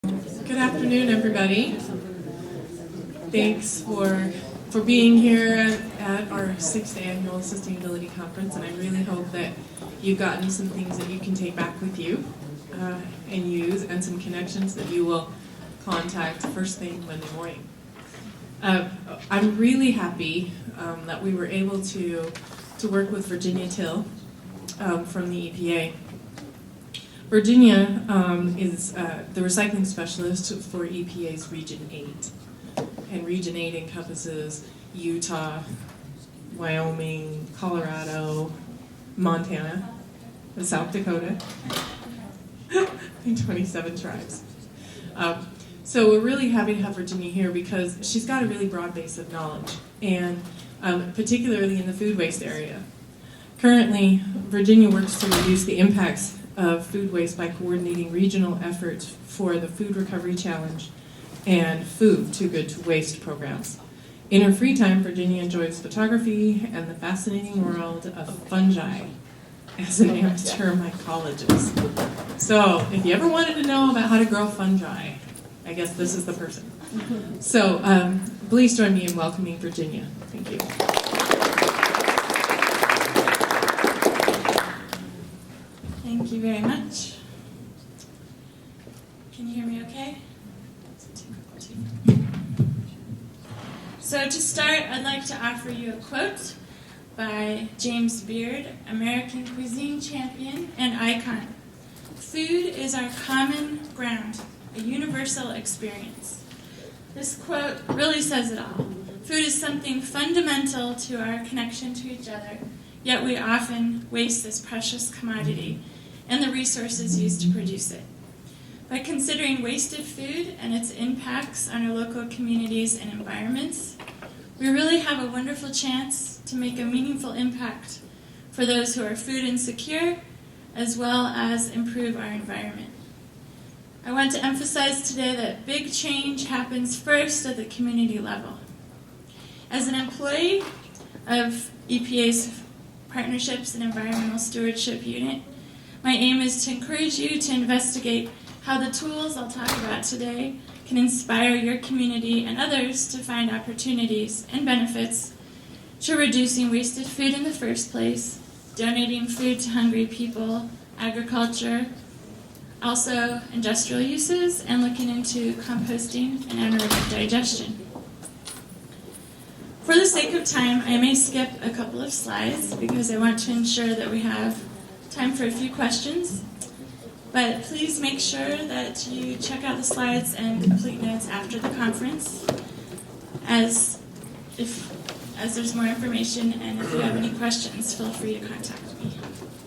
Good afternoon, everybody. Thanks for being here at our 6th annual sustainability conference, and I really hope that you've gotten some things that you can take back with you and use, and some connections that you will contact first thing Monday morning. I'm really happy that we were able to work with Virginia Till from the EPA. Virginia is the recycling specialist for EPA's Region 8. And Region 8 encompasses Utah, Wyoming, Colorado, Montana, and South Dakota, and 27 tribes. So we're really happy to have Virginia here because she's got a really broad base of knowledge, and particularly in the food waste area. Currently, Virginia works to reduce the impacts of food waste by coordinating regional efforts for the Food Recovery Challenge and Food Too Good to Waste programs. In her free time, Virginia enjoys photography and the fascinating world of fungi as an amateur mycologist. So, if you ever wanted to know about how to grow fungi, I guess this is the person. So, please join me in welcoming Virginia. Thank you. Thank you very much. Can you hear me okay? So to start, I'd like to offer you a quote by James Beard, American cuisine champion and icon. "Food is our common ground, a universal experience." This quote really says it all. Food is something fundamental to our connection to each other, yet we often waste this precious commodity and the resources used to produce it. By considering wasted food and its impacts on our local communities and environments, we really have a wonderful chance to make a meaningful impact for those who are food insecure, as well as improve our environment. I want to emphasize today that big change happens first at the community level. As an employee of EPA's Partnerships and Environmental Stewardship Unit, my aim is to encourage you to investigate how the tools I'll talk about today can inspire your community and others to find opportunities and benefits to reducing wasted food in the first place, donating food to hungry people, agriculture, also industrial uses, and looking into composting and anaerobic digestion. For the sake of time, I may skip a couple of slides because I want to ensure that we have time for a few questions, but please make sure that you check out the slides and complete notes after the conference as there's more information, and if you have any questions, feel free to contact me.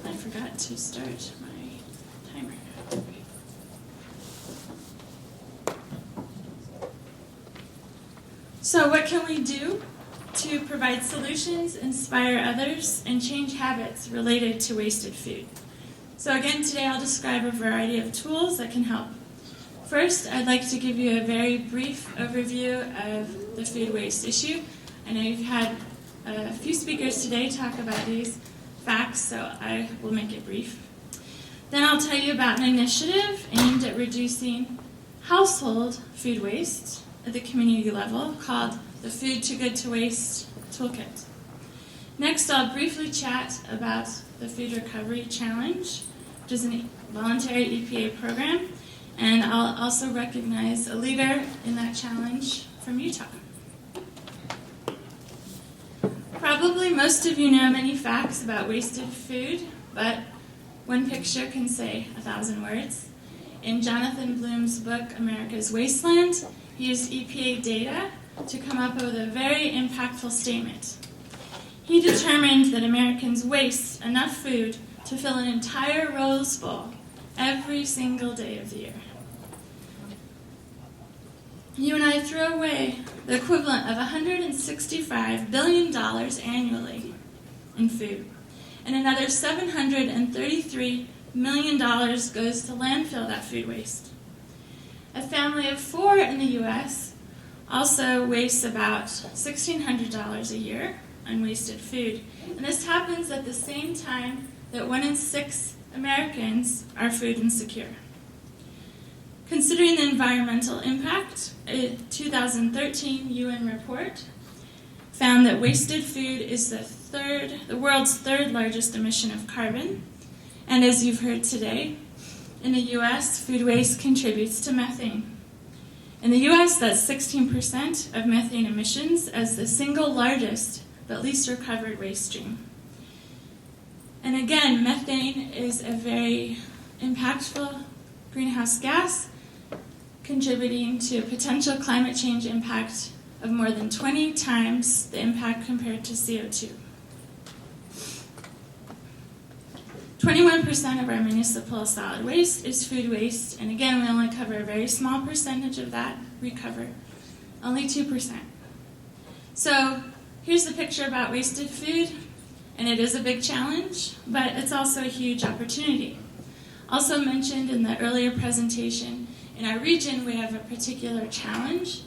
I forgot to start my timer. So what can we do to provide solutions, inspire others, and change habits related to wasted food? So again, today I'll describe a variety of tools that can help. First, I'd like to give you a very brief overview of the food waste issue. I know you've had a few speakers today talk about these facts, so I will make it brief. Then I'll tell you about an initiative aimed at reducing household food waste at the community level called the Food Too Good to Waste Toolkit. Next, I'll briefly chat about the Food Recovery Challenge, which is a voluntary EPA program, and I'll also recognize a leader in that challenge from Utah. Probably most of you know many facts about wasted food, but one picture can say 1,000 words. In Jonathan Bloom's book, America's Wasteland, he used EPA data to come up with a very impactful statement. He determined that Americans waste enough food to fill an entire Rose Bowl every single day of the year. You and I throw away the equivalent of $165 billion annually in food, and another $733 million goes to landfill that food waste. A family of 4 in the U.S. also wastes about $1,600 a year on wasted food, and this happens at the same time that 1 in 6 Americans are food insecure. Considering the environmental impact, a 2013 UN report found that wasted food is the world's third largest emission of carbon. And as you've heard today, in the US, food waste contributes to methane. In the US, that's 16% of methane emissions as the single largest but least recovered waste stream. And again, methane is a very impactful greenhouse gas, contributing to a potential climate change impact of more than 20 times the impact compared to CO2. 21% of our municipal solid waste is food waste, and again, we only cover a very small percentage of that. We cover only 2%. So here's the picture about wasted food, and it is a big challenge, but it's also a huge opportunity. Also mentioned in the earlier presentation, in our region we have a particular challenge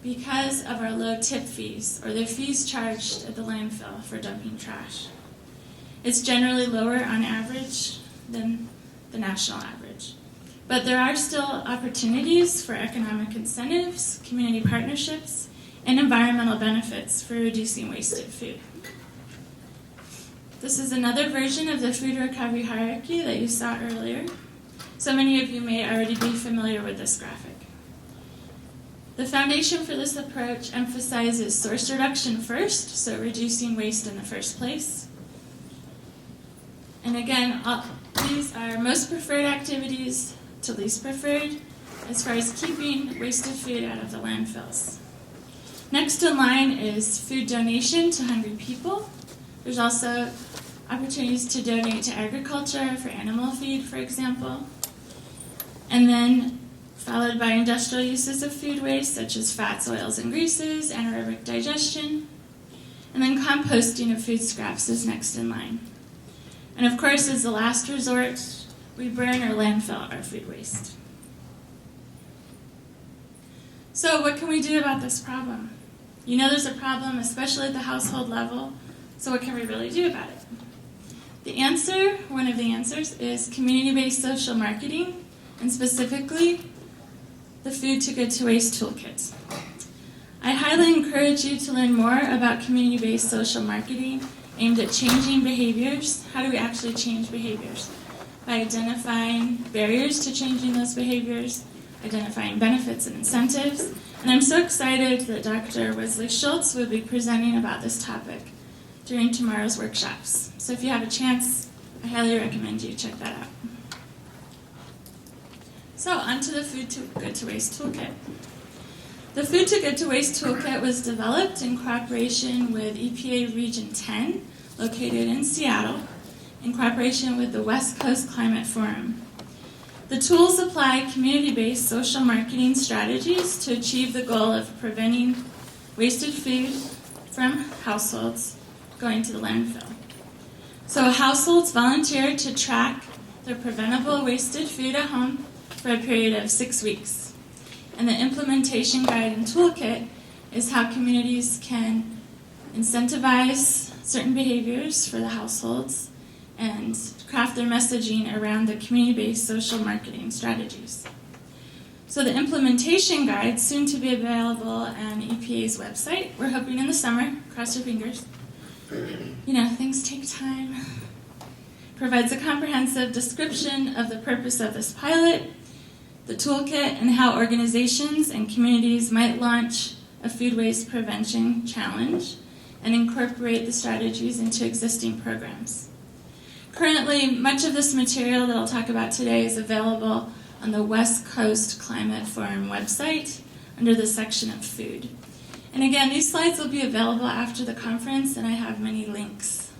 because of our low tip fees, or the fees charged at the landfill for dumping trash. It's generally lower on average than the national average. But there are still opportunities for economic incentives, community partnerships, and environmental benefits for reducing wasted food. This is another version of the food recovery hierarchy that you saw earlier. So many of you may already be familiar with this graphic. The foundation for this approach emphasizes source reduction first, so reducing waste in the first place. And again, these are most preferred activities to least preferred as far as keeping wasted food out of the landfills. Next in line is food donation to hungry people. There's also opportunities to donate to agriculture for animal feed, for example. And then followed by industrial uses of food waste, such as fats, oils, and greases, anaerobic digestion. And then composting of food scraps is next in line. And of course, as the last resort, we burn or landfill our food waste. So what can we do about this problem? You know there's a problem, especially at the household level, so what can we really do about it? The answer, one of the answers, is community-based social marketing, and specifically, the Food Too Good to Waste Toolkit. I highly encourage you to learn more about community-based social marketing aimed at changing behaviors. How do we actually change behaviors? By identifying barriers to changing those behaviors, identifying benefits and incentives. And I'm so excited that Dr. Wesley Schultz will be presenting about this topic during tomorrow's workshops. So if you have a chance, I highly recommend you check that out. So onto the Food Too Good to Waste Toolkit. The Food Too Good to Waste Toolkit was developed in cooperation with EPA Region 10, located in Seattle, in cooperation with the West Coast Climate Forum. The tools apply community-based social marketing strategies to achieve the goal of preventing wasted food from households going to the landfill. So households volunteer to track their preventable wasted food at home for a period of 6 weeks. And the implementation guide and toolkit is how communities can incentivize certain behaviors for the households and craft their messaging around the community-based social marketing strategies. So the implementation guide, soon to be available on EPA's website. We're hoping in the summer, cross your fingers. You know, things take time. Provides a comprehensive description of the purpose of this pilot, the toolkit, and how organizations and communities might launch a food waste prevention challenge and incorporate the strategies into existing programs. Currently, much of this material that I'll talk about today is available on the West Coast Climate Forum website under the section of food. And again, these slides will be available after the conference, and I have many links.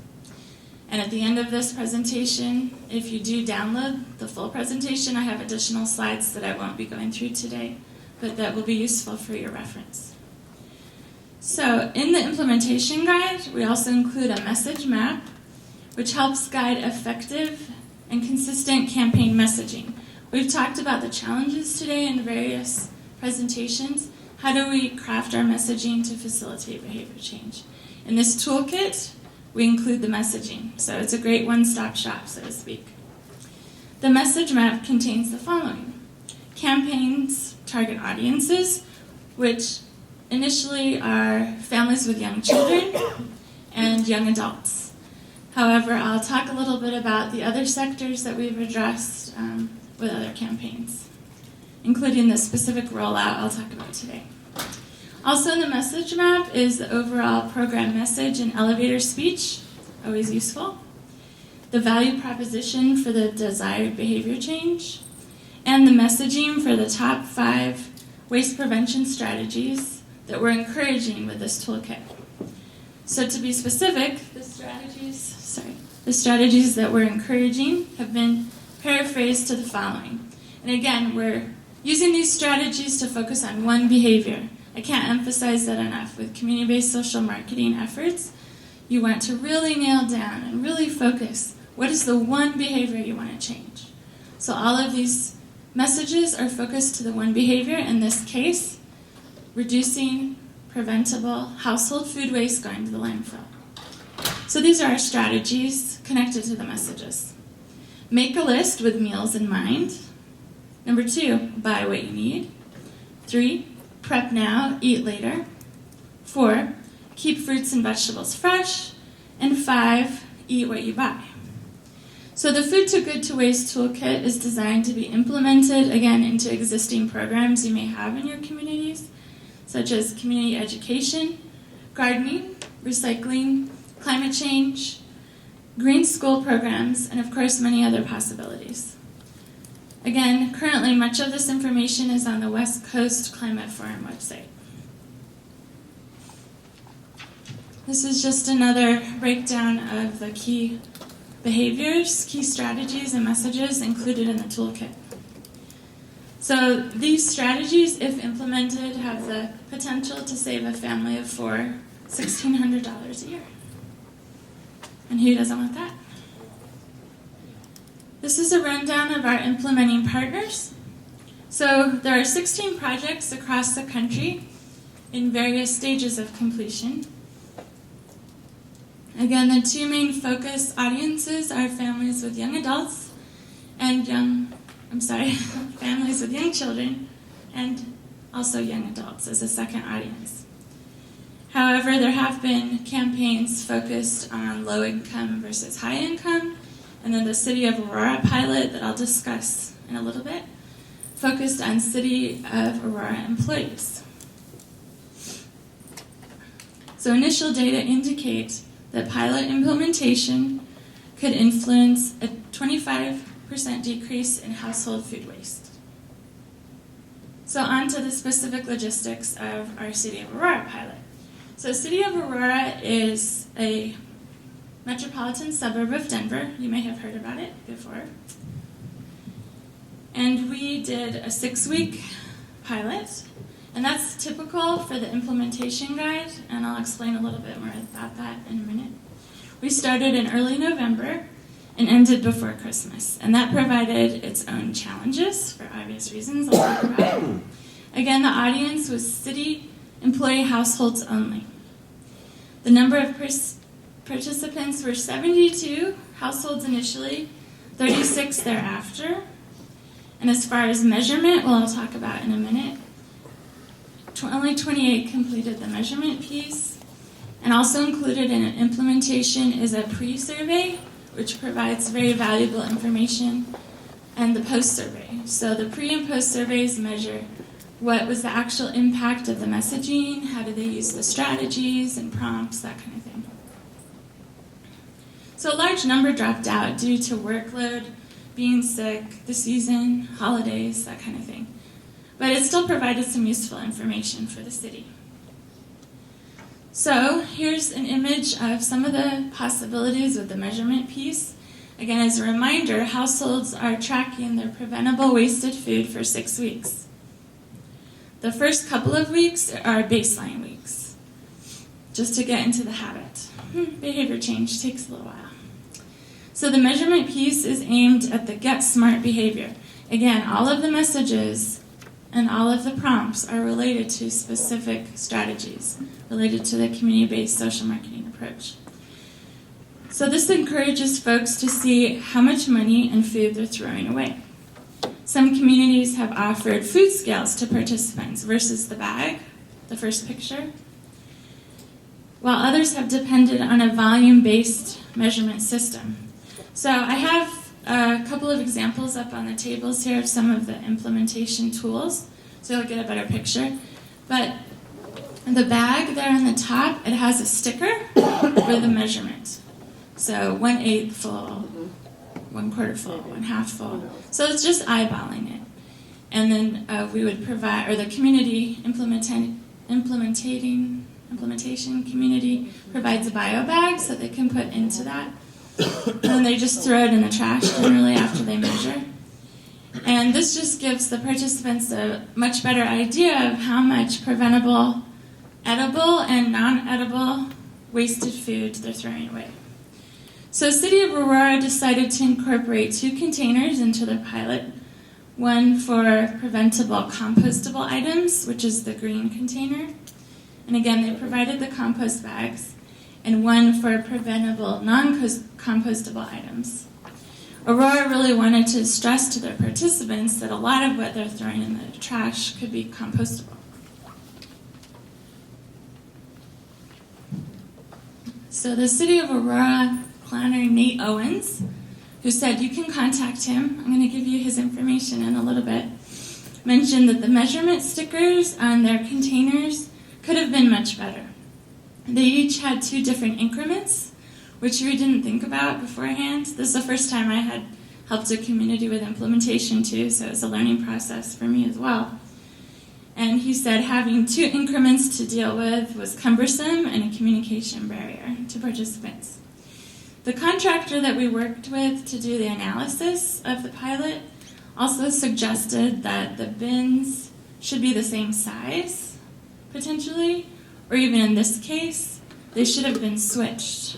And at the end of this presentation, if you do download the full presentation, I have additional slides that I won't be going through today, but that will be useful for your reference. So in the implementation guide, we also include a message map, which helps guide effective and consistent campaign messaging. We've talked about the challenges today in various presentations. How do we craft our messaging to facilitate behavior change? In this toolkit, we include the messaging, so it's a great one-stop shop, so to speak. The message map contains the following: campaigns target audiences, which initially are families with young children and young adults. However, I'll talk a little bit about the other sectors that we've addressed with other campaigns, including the specific rollout I'll talk about today. Also in the message map is the overall program message and elevator speech, always useful, the value proposition for the desired behavior change, and the messaging for the top 5 waste prevention strategies that we're encouraging with this toolkit. So to be specific, the strategies that we're encouraging have been paraphrased to the following. And again, we're using these strategies to focus on one behavior. I can't emphasize that enough. With community-based social marketing efforts, you want to really nail down and really focus. What is the one behavior you want to change? So all of these messages are focused to the one behavior, in this case, reducing preventable household food waste going to the landfill. So these are our strategies connected to the messages. Make a list with meals in mind. Number 2, buy what you need. 3, prep now, eat later. 4, keep fruits and vegetables fresh. And 5, eat what you buy. So the Food to Good to Waste toolkit is designed to be implemented, again, into existing programs you may have in your communities, such as community education, gardening, recycling, climate change, green school programs, and of course many other possibilities. Again, currently much of this information is on the West Coast Climate Forum website. This is just another breakdown of the key behaviors, key strategies, and messages included in the toolkit. So these strategies, if implemented, have the potential to save a family of 4 $1,600 a year. And who doesn't want that? This is a rundown of our implementing partners. So there are 16 projects across the country in various stages of completion. Again, the 2 main focus audiences are families with young adults and families with young children, and also young adults as a second audience. However, there have been campaigns focused on low income versus high income, and then the City of Aurora pilot that I'll discuss in a little bit, focused on City of Aurora employees. So initial data indicate that pilot implementation could influence a 25% decrease in household food waste. So on to the specific logistics of our City of Aurora pilot. So City of Aurora is a metropolitan suburb of Denver. You may have heard about it before. And we did a 6-week pilot, and that's typical for the implementation guide, and I'll explain a little bit more about that in a minute. We started in early November and ended before Christmas, and that provided its own challenges for obvious reasons I'll talk about. Again, the audience was city employee households only. The number of participants were 72 households initially, 36 thereafter. And as far as measurement, well, I'll talk about in a minute, only 28 completed the measurement piece. And also included in implementation is a pre-survey, which provides very valuable information, and the post-survey. So the pre- and post-surveys measure what was the actual impact of the messaging, how did they use the strategies and prompts, that kind of thing. So a large number dropped out due to workload, being sick, the season, holidays, that kind of thing. But it still provided some useful information for the city. So here's an image of some of the possibilities with the measurement piece. Again, as a reminder, households are tracking their preventable wasted food for 6 weeks. The first couple of weeks are baseline weeks, just to get into the habit. Behavior change takes a little while. So the measurement piece is aimed at the get smart behavior. Again, all of the messages and all of the prompts are related to specific strategies, related to the community-based social marketing approach. So this encourages folks to see how much money and food they're throwing away. Some communities have offered food scales to participants versus the bag, the first picture, while others have depended on a volume-based measurement system. So I have a couple of examples up on the tables here of some of the implementation tools, so you'll get a better picture. But the bag there on the top, it has a sticker with a measurement. So 1/8 full, 1/4 full, 1/2 full. So it's just eyeballing it. And then we would provide, or the community implementation community provides a bio bag so they can put into that. And then they just throw it in the trash generally after they measure. And this just gives the participants a much better idea of how much preventable, edible, and non-edible wasted food they're throwing away. So City of Aurora decided to incorporate 2 containers into their pilot, one for preventable compostable items, which is the green container. And again, they provided the compost bags, and one for preventable non-compostable items. Aurora really wanted to stress to their participants that a lot of what they're throwing in the trash could be compostable. So the City of Aurora planner, Nate Owens, who said you can contact him, I'm going to give you his information in a little bit, mentioned that the measurement stickers on their containers could have been much better. They each had 2 different increments, which we didn't think about beforehand. This is the first time I had helped a community with implementation too, so it's a learning process for me as well. And he said having 2 increments to deal with was cumbersome and a communication barrier to participants. The contractor that we worked with to do the analysis of the pilot also suggested that the bins should be the same size, potentially, or even in this case, they should have been switched,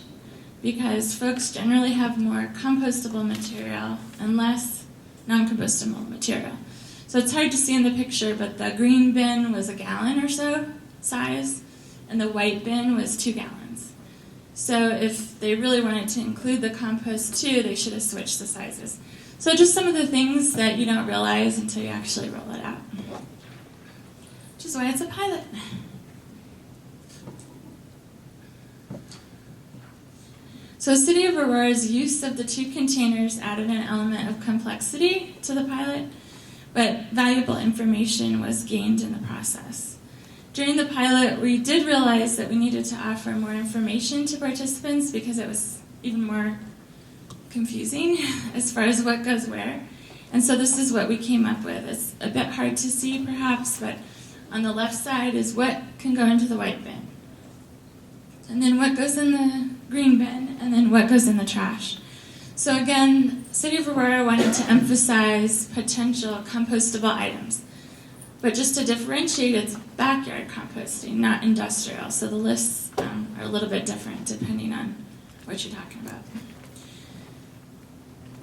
because folks generally have more compostable material and less non-compostable material. So it's hard to see in the picture, but the green bin was 1 gallon or so size, and the white bin was 2 gallons. So if they really wanted to include the compost too, they should have switched the sizes. So just some of the things that you don't realize until you actually roll it out, which is why it's a pilot. So City of Aurora's use of the 2 containers added an element of complexity to the pilot, but valuable information was gained in the process. During the pilot, we did realize that we needed to offer more information to participants because it was even more confusing as far as what goes where. And so this is what we came up with. It's a bit hard to see perhaps, but on the left side is what can go into the white bin, and then what goes in the green bin, and then what goes in the trash. So again, City of Aurora wanted to emphasize potential compostable items, but just to differentiate, it's backyard composting, not industrial. So the lists are a little bit different depending on what you're talking about.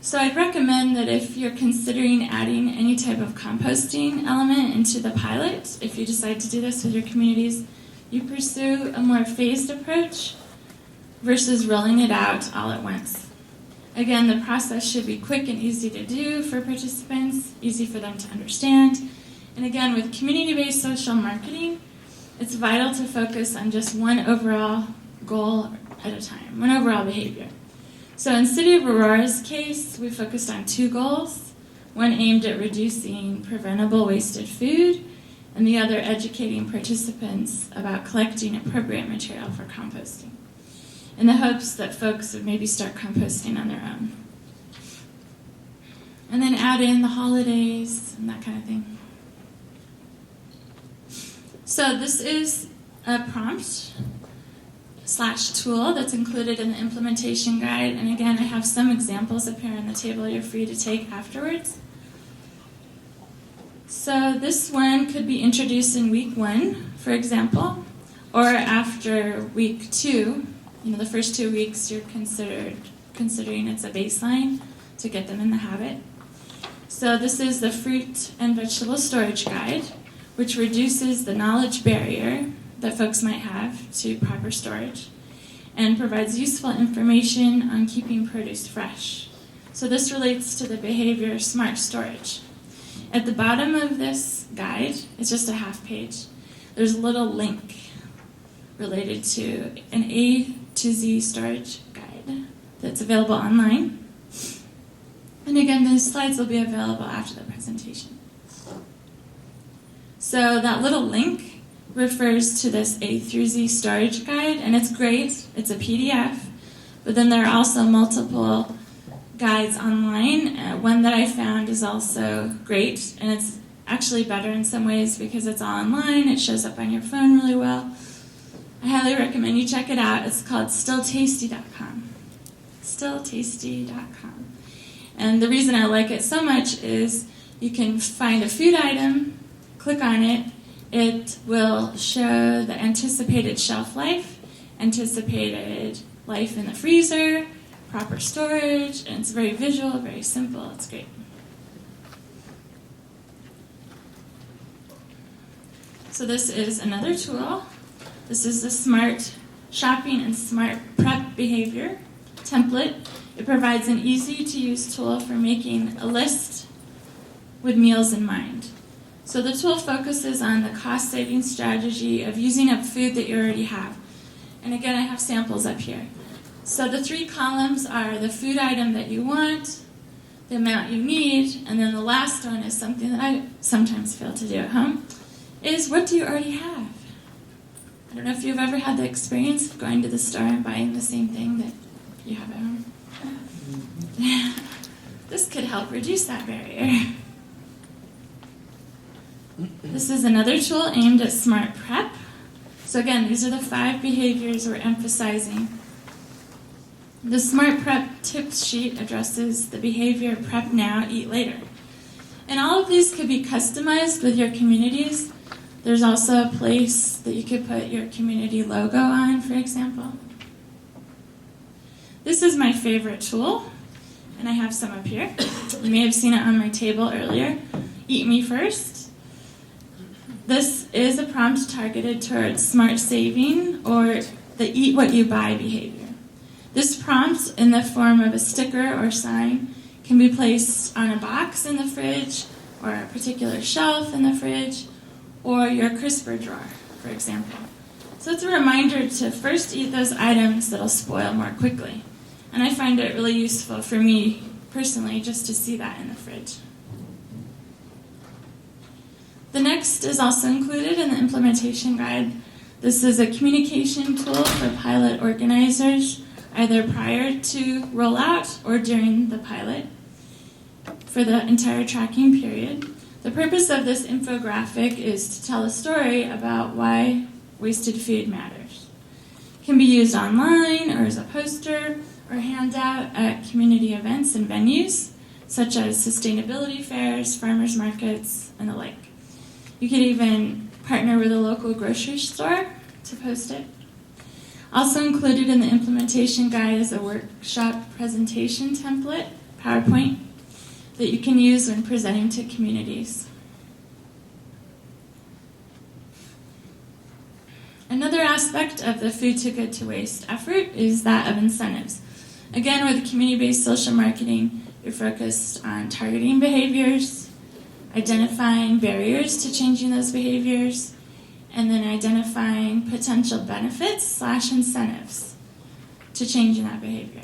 So I'd recommend that if you're considering adding any type of composting element into the pilot, if you decide to do this with your communities, you pursue a more phased approach versus rolling it out all at once. Again, the process should be quick and easy to do for participants, easy for them to understand. And again, with community-based social marketing, it's vital to focus on just one overall goal at a time, one overall behavior. So in City of Aurora's case, we focused on 2 goals, one aimed at reducing preventable wasted food, and the other educating participants about collecting appropriate material for composting, in the hopes that folks would maybe start composting on their own. And then add in the holidays and that kind of thing. So this is a prompt/tool that's included in the implementation guide. And again, I have some examples up here on the table you're free to take afterwards. So this one could be introduced in week 1, for example, or after week 2. The first 2 weeks you're considering it's a baseline to get them in the habit. So this is the fruit and vegetable storage guide, which reduces the knowledge barrier that folks might have to proper storage and provides useful information on keeping produce fresh. So this relates to the behavior smart storage. At the bottom of this guide, it's just a half page, there's a little link related to an A to Z storage guide that's available online. And again, those slides will be available after the presentation. So that little link refers to this A through Z storage guide, and it's great. It's a PDF, but then there are also multiple guides online. One that I found is also great, and it's actually better in some ways because it's all online. It shows up on your phone really well. I highly recommend you check it out. It's called stilltasty.com. Stilltasty.com. And the reason I like it so much is you can find a food item, click on it, it will show the anticipated shelf life, anticipated life in the freezer, proper storage, and it's very visual, very simple. It's great. So this is another tool. This is the Smart Shopping and Smart Prep Behavior template. It provides an easy-to-use tool for making a list with meals in mind. So the tool focuses on the cost-saving strategy of using up food that you already have. And again, I have samples up here. So the 3 columns are the food item that you want, the amount you need, and then the last one is something that I sometimes fail to do at home, is what do you already have? I don't know if you've ever had the experience of going to the store and buying the same thing that you have at home. This could help reduce that barrier. This is another tool aimed at smart prep. So again, these are the 5 behaviors we're emphasizing. The Smart Prep tips sheet addresses the behavior prep now, eat later. And all of these could be customized with your communities. There's also a place that you could put your community logo on, for example. This is my favorite tool, and I have some up here. You may have seen it on my table earlier. Eat Me First. This is a prompt targeted towards smart saving or the eat what you buy behavior. This prompt, in the form of a sticker or sign, can be placed on a box in the fridge or a particular shelf in the fridge or your crisper drawer, for example. So it's a reminder to first eat those items that'll spoil more quickly. And I find it really useful for me personally just to see that in the fridge. The next is also included in the implementation guide. This is a communication tool for pilot organizers, either prior to rollout or during the pilot for the entire tracking period. The purpose of this infographic is to tell a story about why wasted food matters. It can be used online or as a poster or handout at community events and venues, such as sustainability fairs, farmers markets, and the like. You could even partner with a local grocery store to post it. Also included in the implementation guide is a workshop presentation template, PowerPoint, that you can use when presenting to communities. Another aspect of the Food Too Good to Waste effort is that of incentives. Again, with community-based social marketing, you're focused on targeting behaviors, identifying barriers to changing those behaviors, and then identifying potential benefits/incentives to changing that behavior.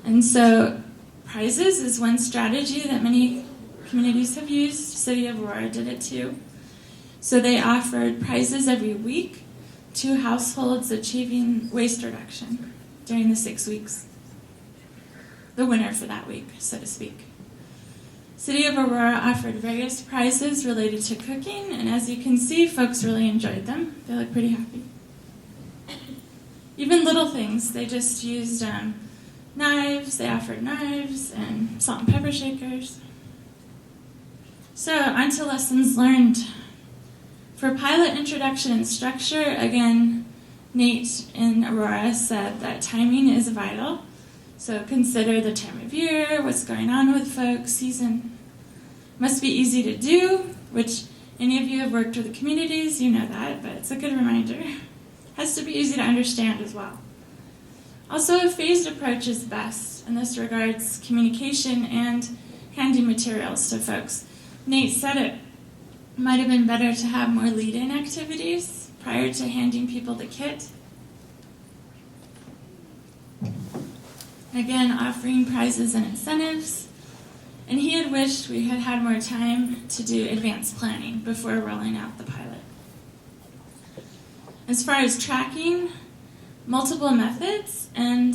And so prizes is one strategy that many communities have used. City of Aurora did it too. So they offered prizes every week to households achieving waste reduction during the 6 weeks. The winner for that week, so to speak. City of Aurora offered various prizes related to cooking, and as you can see, folks really enjoyed them. They look pretty happy. Even little things, they just used knives, they offered knives and salt and pepper shakers. So, on to lessons learned. For pilot introduction and structure, again, Nate in Aurora said that timing is vital. So consider the time of year, what's going on with folks, season. Must be easy to do, which any of you have worked with the communities, you know that, but it's a good reminder. Has to be easy to understand as well. Also, a phased approach is best, and this regards communication and handing materials to folks. Nate said it might have been better to have more lead-in activities prior to handing people the kit. Again, offering prizes and incentives. And he had wished we had had more time to do advanced planning before rolling out the pilot. As far as tracking, multiple methods and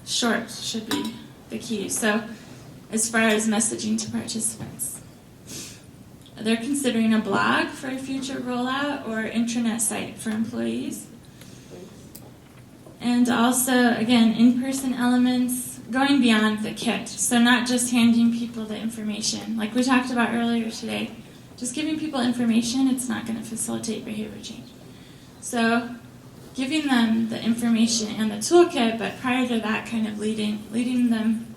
short should be the key. So as far as messaging to participants, they're considering a blog for a future rollout or intranet site for employees. And also, again, in-person elements going beyond the kit. So not just handing people the information. Like we talked about earlier today, just giving people information, it's not going to facilitate behavior change. So giving them the information and the toolkit, but prior to that, kind of leading them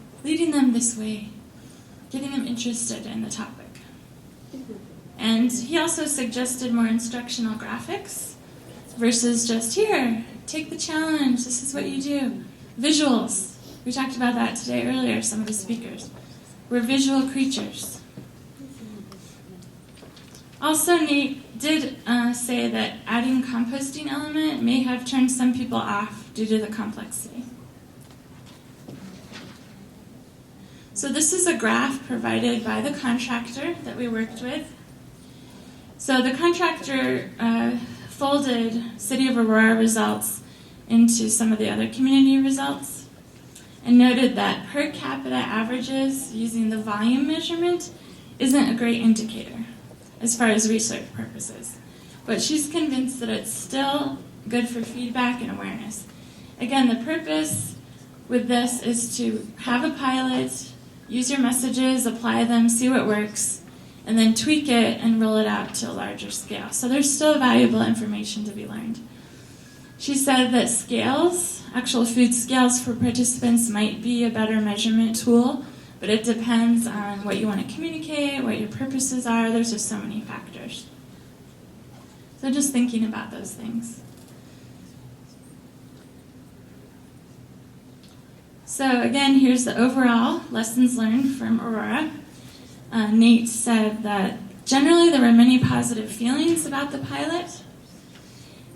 this way, getting them interested in the topic. And he also suggested more instructional graphics versus just, here, take the challenge, this is what you do. Visuals. We talked about that today earlier, some of the speakers. We're visual creatures. Also, Nate did say that adding composting element may have turned some people off due to the complexity. So this is a graph provided by the contractor that we worked with. So the contractor folded City of Aurora results into some of the other community results and noted that per capita averages using the volume measurement isn't a great indicator as far as research purposes. But she's convinced that it's still good for feedback and awareness. Again, the purpose with this is to have a pilot, use your messages, apply them, see what works, and then tweak it and roll it out to a larger scale. So there's still valuable information to be learned. She said that scales, actual food scales for participants might be a better measurement tool, but it depends on what you want to communicate, what your purposes are. There's just so many factors. So just thinking about those things. So again, here's the overall lessons learned from Aurora. Nate said that generally there were many positive feelings about the pilot,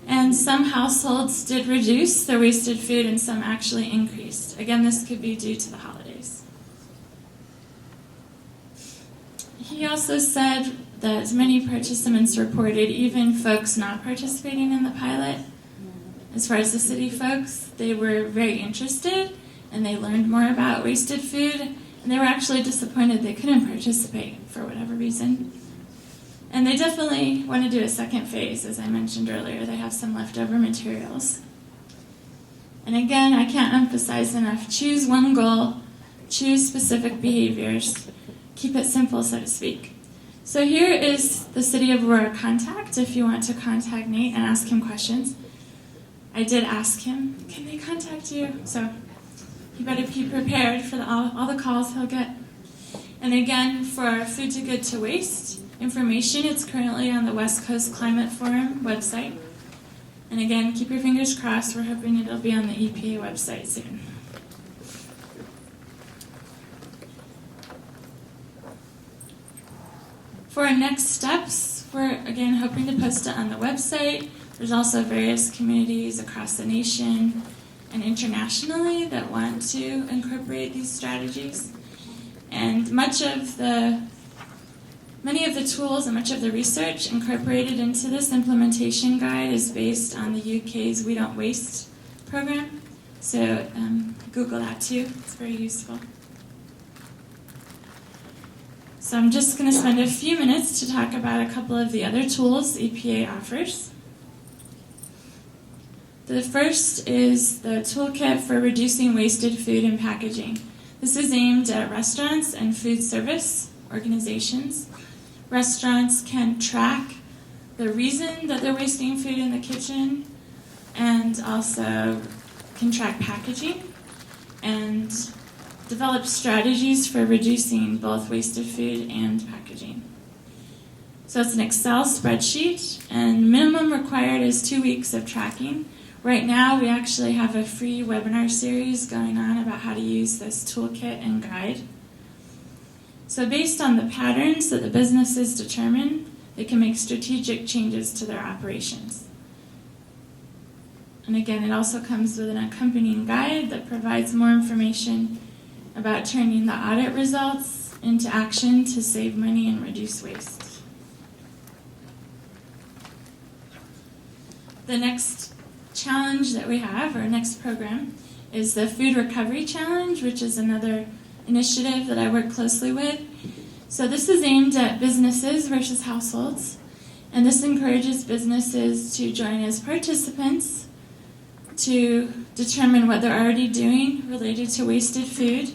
and some households did reduce their wasted food and some actually increased. Again, this could be due to the holidays. He also said that many participants reported, even folks not participating in the pilot, as far as the city folks, they were very interested and they learned more about wasted food. And they were actually disappointed they couldn't participate for whatever reason. And they definitely want to do a second phase, as I mentioned earlier. They have some leftover materials. And again, I can't emphasize enough, choose one goal, choose specific behaviors, keep it simple, so to speak. So here is the City of Aurora contact if you want to contact Nate and ask him questions. I did ask him, can they contact you? So you better be prepared for all the calls he'll get. And again, for Food Too Good to Waste information, it's currently on the West Coast Climate Forum website. And again, keep your fingers crossed. We're hoping it'll be on the EPA website soon. For our next steps, we're again hoping to post it on the website. There's also various communities across the nation and internationally that want to incorporate these strategies. And many of the tools and much of the research incorporated into this implementation guide is based on the UK's We Don't Waste program. So Google that too, it's very useful. So I'm just going to spend a few minutes to talk about a couple of the other tools EPA offers. The first is the Toolkit for Reducing Wasted Food and Packaging. This is aimed at restaurants and food service organizations. Restaurants can track the reason that they're wasting food in the kitchen and also can track packaging and develop strategies for reducing both wasted food and packaging. So it's an Excel spreadsheet, and minimum required is 2 weeks of tracking. Right now, we actually have a free webinar series going on about how to use this toolkit and guide. So based on the patterns that the businesses determine, they can make strategic changes to their operations. And again, it also comes with an accompanying guide that provides more information about turning the audit results into action to save money and reduce waste. The next challenge that we have, or next program, is the Food Recovery Challenge, which is another initiative that I work closely with. So this is aimed at businesses versus households, and this encourages businesses to join as participants to determine what they're already doing related to wasted food.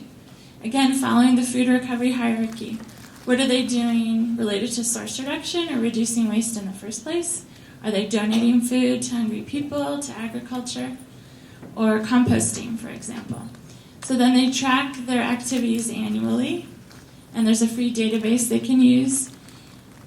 Again, following the food recovery hierarchy. What are they doing related to source reduction or reducing waste in the first place? Are they donating food to hungry people, to agriculture, or composting, for example? So then they track their activities annually, and there's a free database they can use.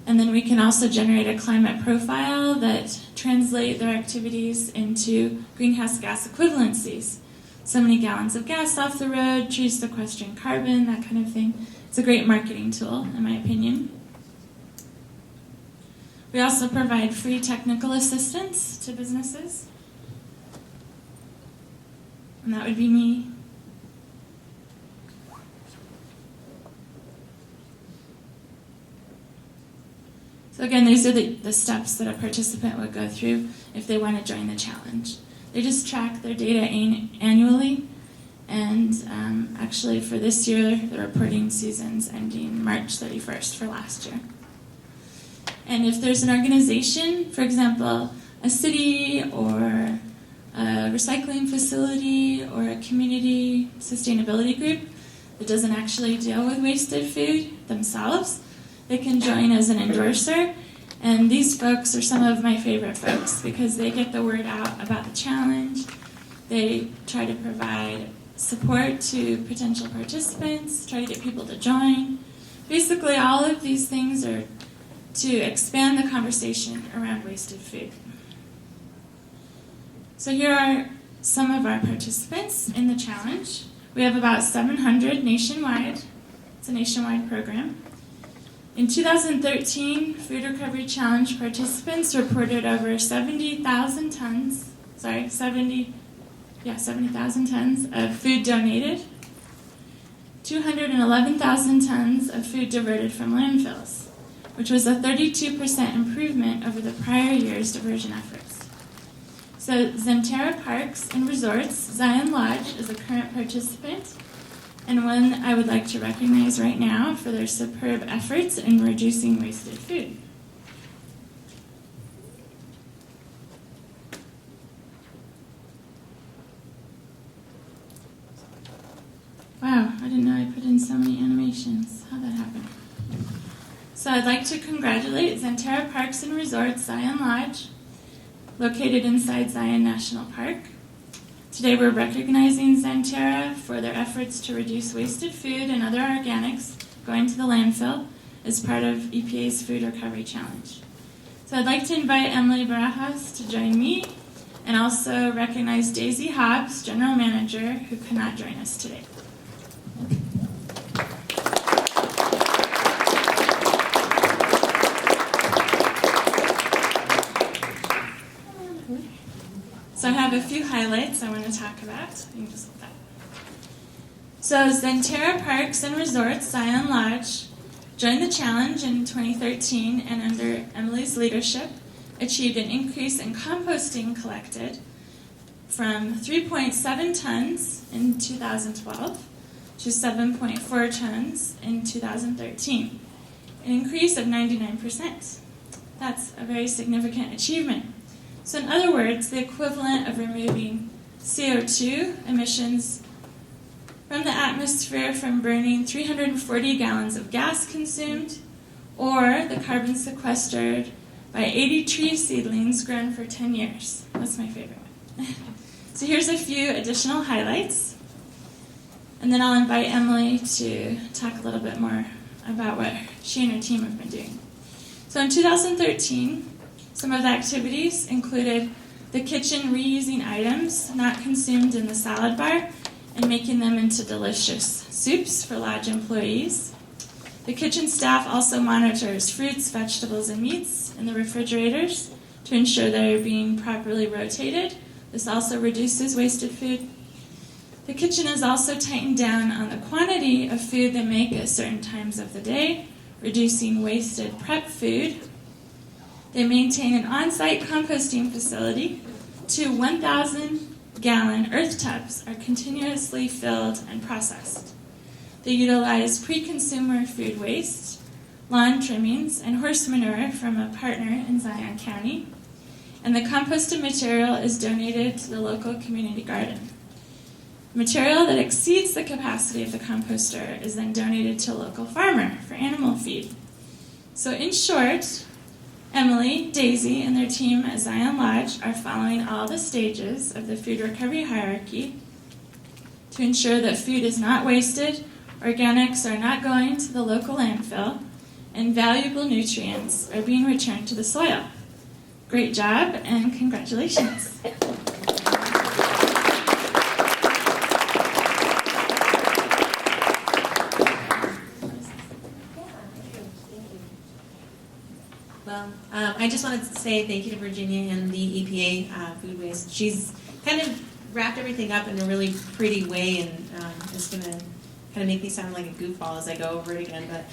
And then we can also generate a climate profile that translate their activities into greenhouse gas equivalencies. So many gallons of gas off the road, trees sequestering carbon, that kind of thing. It's a great marketing tool, in my opinion. We also provide free technical assistance to businesses. And that would be me. So again, these are the steps that a participant would go through if they want to join the challenge. They just track their data annually, and actually for this year, the reporting season's ending March 31st for last year. And if there's an organization, for example, a city or a recycling facility or a community sustainability group that doesn't actually deal with wasted food themselves, they can join as an endorser. And these folks are some of my favorite folks because they get the word out about the challenge. They try to provide support to potential participants, try to get people to join. Basically, all of these things are to expand the conversation around wasted food. So here are some of our participants in the challenge. We have about 700 nationwide. It's a nationwide program. In 2013, Food Recovery Challenge participants reported over 70,000 tons of food donated, 211,000 tons of food diverted from landfills, which was a 32% improvement over the prior year's diversion efforts. So Zenterra Parks and Resorts, Zion Lodge, is a current participant, and one I would like to recognize right now for their superb efforts in reducing wasted food. Wow, I didn't know I put in so many animations. How'd that happen? So I'd like to congratulate Zenterra Parks and Resorts, Zion Lodge, located inside Zion National Park. Today we're recognizing Zenterra for their efforts to reduce wasted food and other organics going to the landfill as part of EPA's Food Recovery Challenge. So I'd like to invite Emily Barajas to join me and also recognize Daisy Hobbs, General Manager, who could not join us today. So I have a few highlights I want to talk about. You can just look that. So Zenterra Parks and Resorts, Zion Lodge, joined the challenge in 2013 and under Emily's leadership achieved an increase in composting collected from 3.7 tons in 2012 to 7.4 tons in 2013, an increase of 99%. That's a very significant achievement. So in other words, the equivalent of removing CO2 emissions from the atmosphere from burning 340 gallons of gas consumed, or the carbon sequestered by 80 tree seedlings grown for 10 years. That's my favorite one. So here's a few additional highlights, and then I'll invite Emily to talk a little bit more about what she and her team have been doing. So in 2013, some of the activities included the kitchen reusing items not consumed in the salad bar and making them into delicious soups for lodge employees. The kitchen staff also monitors fruits, vegetables, and meats in the refrigerators to ensure they are being properly rotated. This also reduces wasted food. The kitchen is also tightened down on the quantity of food they make at certain times of the day, reducing wasted prep food. They maintain an on-site composting facility. 2 1,000-gallon earth tubs are continuously filled and processed. They utilize pre-consumer food waste, lawn trimmings, and horse manure from a partner in Zion County. And the composted material is donated to the local community garden. Material that exceeds the capacity of the composter is then donated to a local farmer for animal feed. So in short, Emily, Daisy, and their team at Zion Lodge are following all the stages of the food recovery hierarchy to ensure that food is not wasted, organics are not going to the local landfill, and valuable nutrients are being returned to the soil. Great job, and congratulations. Well, I just wanted to say thank you to Virginia and the EPA food waste. She's kind of wrapped everything up in a really pretty way, and it's going to kind of make me sound like a goofball as I go over it again. But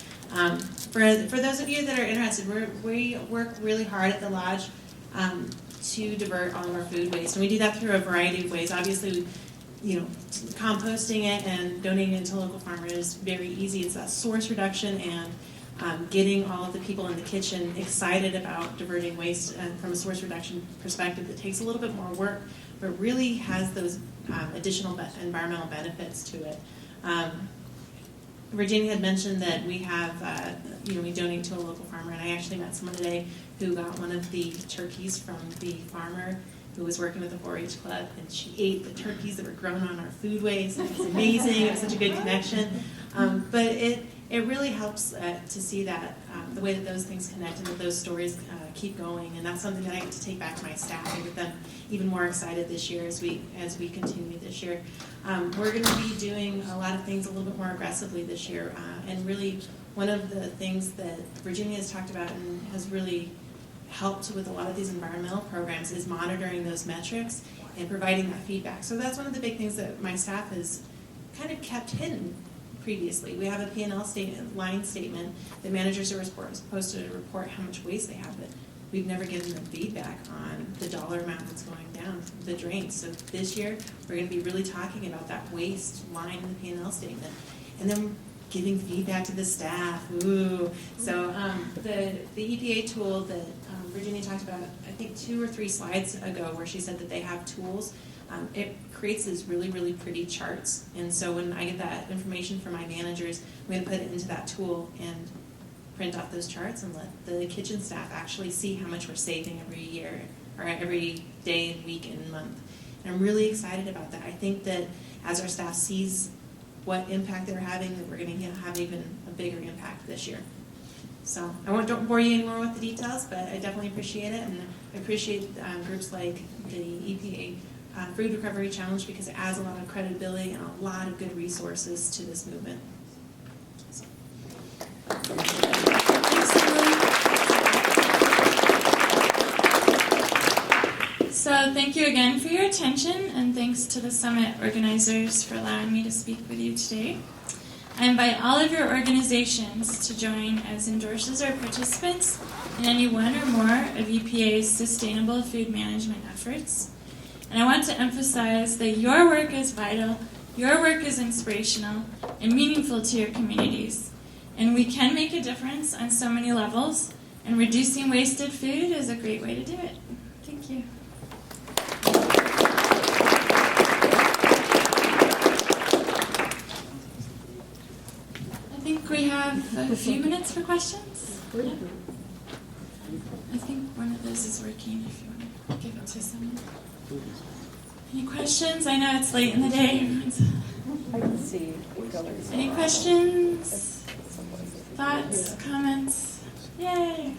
for those of you that are interested, we work really hard at the lodge to divert all of our food waste, and we do that through a variety of ways. Obviously, composting it and donating it to local farmers is very easy. It's that source reduction and getting all of the people in the kitchen excited about diverting waste from a source reduction perspective that takes a little bit more work, but really has those additional environmental benefits to it. Virginia had mentioned that we have, we donate to a local farmer, and I actually met someone today who got one of the turkeys from the farmer who was working with the 4-H club, and she ate the turkeys that were grown on our food waste. It was amazing. It was such a good connection. But it really helps to see that the way that those things connect and that those stories keep going, and that's something that I get to take back to my staff and get them even more excited this year as we continue this year. We're going to be doing a lot of things a little bit more aggressively this year, and really one of the things that Virginia has talked about and has really helped with a lot of these environmental programs is monitoring those metrics and providing that feedback. So that's one of the big things that my staff has kind of kept hidden previously. We have a P&L line statement that managers are supposed to report how much waste they have, but we've never given them feedback on the dollar amount that's going down the drain. So this year, we're going to be really talking about that waste line in the P&L statement, and then giving feedback to the staff. Ooh. So the EPA tool that Virginia talked about, I think 2 or 3 slides ago, where she said that they have tools. It creates these really, really pretty charts. And so when I get that information from my managers, I'm going to put it into that tool and print off those charts and let the kitchen staff actually see how much we're saving every year, or every day and week and month. And I'm really excited about that. I think that as our staff sees what impact they're having, that we're going to have even a bigger impact this year. So don't bore you anymore with the details, but I definitely appreciate it, and I appreciate groups like the EPA Food Recovery Challenge, because it adds a lot of credibility and a lot of good resources to this movement. So. So thank you again for your attention, and thanks to the summit organizers for allowing me to speak with you today. I invite all of your organizations to join as endorsers or participants in any one or more of EPA's sustainable food management efforts. And I want to emphasize that your work is vital, your work is inspirational and meaningful to your communities. And we can make a difference on so many levels, and reducing wasted food is a great way to do it. Thank you. I think we have a few minutes for questions. Yeah. I think one of those is working if you want to give it to someone. Any questions? I know it's late in the day. I can see. Any questions? Thoughts? Comments? Yay!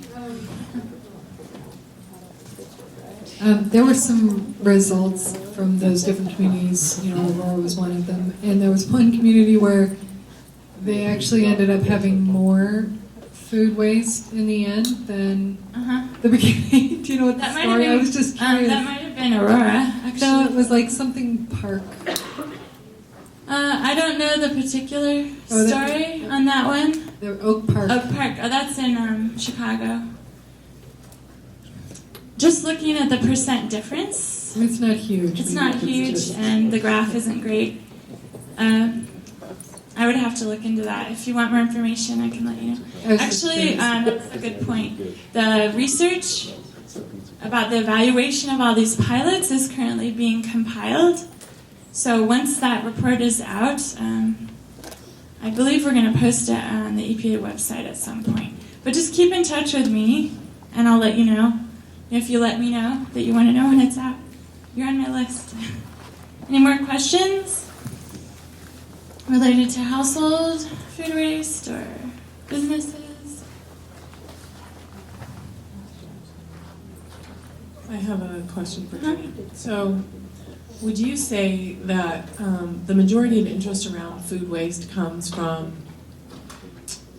There were some results from those different communities. Aurora was one of them, and there was one community where they actually ended up having more food waste in the end than Uh-huh. the beginning. Do you know what the That might have story? been, I was just curious. that might have been Aurora, actually. No, it was like something park. I don't know the particular Oh, story on that one. The Oak Park. Oak Park. Oh, that's in Chicago. Just looking at the percent difference, It's not huge. it's Maybe not huge, just- and the graph isn't great. I would have to look into that. If you want more information, I can let you know. I was just Actually, curious. that's a good point. The research about the evaluation of all these pilots is currently being compiled. So once that report is out, I believe we're going to post it on the EPA website at some point. But just keep in touch with me, and I'll let you know. If you let me know that you want to know when it's out, you're on my list. Any more questions related to household food waste or businesses? I have a question for Jenny. So, would you say that the majority of interest around food waste comes from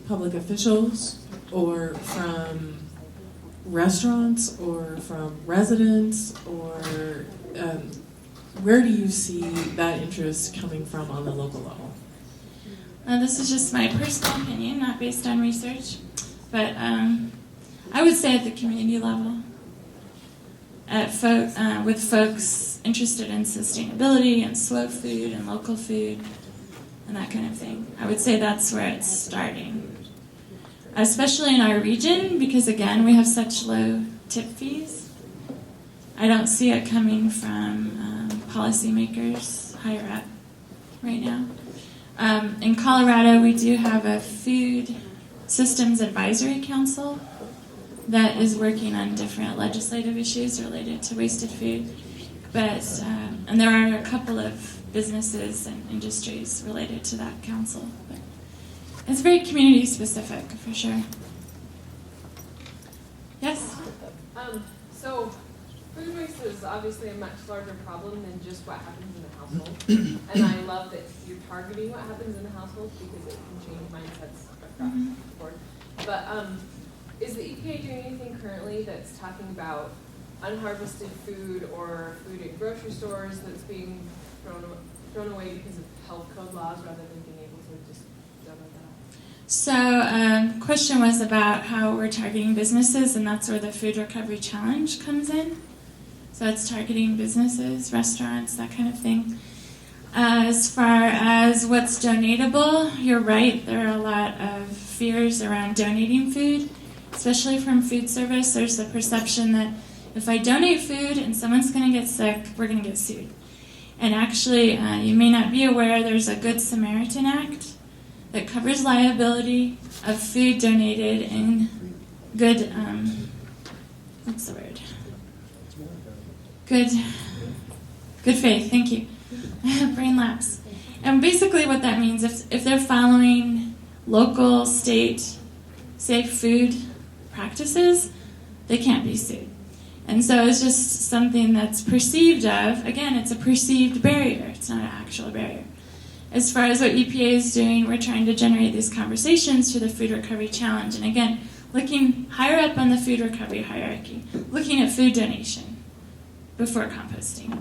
public officials, or from restaurants, or from residents, or where do you see that interest coming from on the local level? This is just my personal opinion, not based on research, but I would say at the community level, with folks interested in sustainability and slow food and local food and that kind of thing. I would say that's where it's starting, especially in our region, because again, we have such low tip fees. I don't see it coming from policymakers higher up right now. In Colorado, we do have a food systems advisory council that is working on different legislative issues related to wasted food. But and there are a couple of businesses and industries related to that council. But it's very community specific for sure. Yes? So food waste is obviously a much larger problem than just what happens in the household. And I love that you're targeting what happens in the household because it can change mindsets across the board. But is the EPA doing anything currently that's talking about unharvested food or food in grocery stores that's being thrown away because of health code laws rather than being able to just dump it out? So question was about how we're targeting businesses, and that's where the Food Recovery Challenge comes in. So it's targeting businesses, restaurants, that kind of thing. As far as what's donatable, you're right, there are a lot of fears around donating food, especially from food service. There's the perception that if I donate food and someone's going to get sick, we're going to get sued. And actually, you may not be aware, there's a Good Samaritan Act that covers liability of food donated in good, what's the word? Good faith, thank you. Brain lapse. And basically what that means, if they're following local, state, safe food practices, they can't be sued. And so it's just something that's perceived of, again, it's a perceived barrier, it's not an actual barrier. As far as what EPA is doing, we're trying to generate these conversations through the Food Recovery Challenge. And again, looking higher up on the food recovery hierarchy, looking at food donation before composting.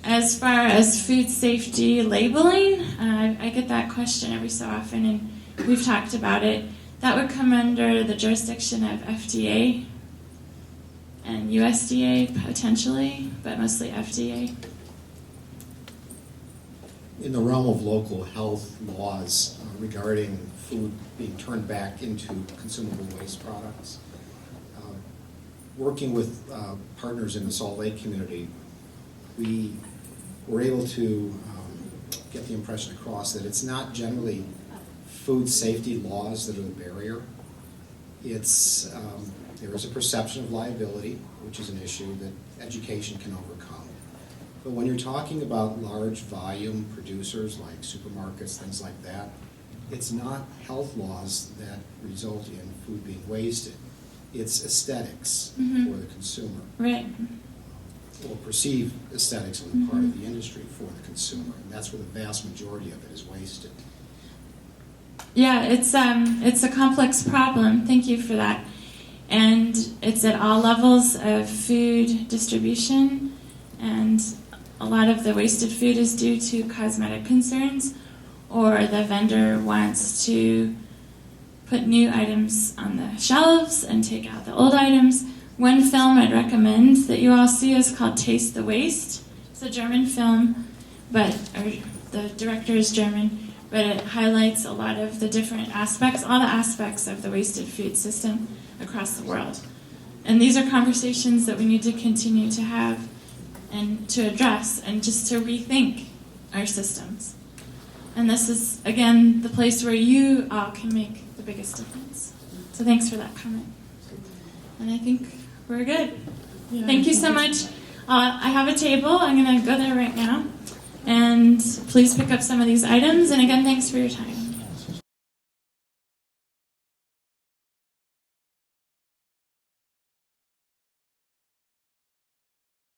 As far as food safety labeling, I get that question every so often, and we've talked about it. That would come under the jurisdiction of FDA and USDA potentially, but mostly FDA. In the realm of local health laws regarding food being turned back into consumable waste products, working with partners in the Salt Lake community, we were able to get the impression across that it's not generally food safety laws that are the barrier. It's there is a perception of liability, which is an issue that education can overcome. But when you're talking about large volume producers like supermarkets, things like that, it's not health laws that result in food being wasted. It's aesthetics for the consumer, Right. or perceived aesthetics on the part of the industry for the consumer. And that's where the vast majority of it is wasted. Yeah, it's a complex problem. Thank you for that. And it's at all levels of food distribution, and a lot of the wasted food is due to cosmetic concerns, or the vendor wants to put new items on the shelves and take out the old items. One film I'd recommend that you all see is called Taste the Waste. It's a German film, or the director is German, but it highlights a lot of the different aspects, all the aspects of the wasted food system across the world. And these are conversations that we need to continue to have and to address and just to rethink our systems. And this is, again, the place where you all can make the biggest difference. So thanks for that comment. And I think we're good. Yeah. Thank you so much. I have a table. I'm going to go there right now. And please pick up some of these items. And again, thanks for your time.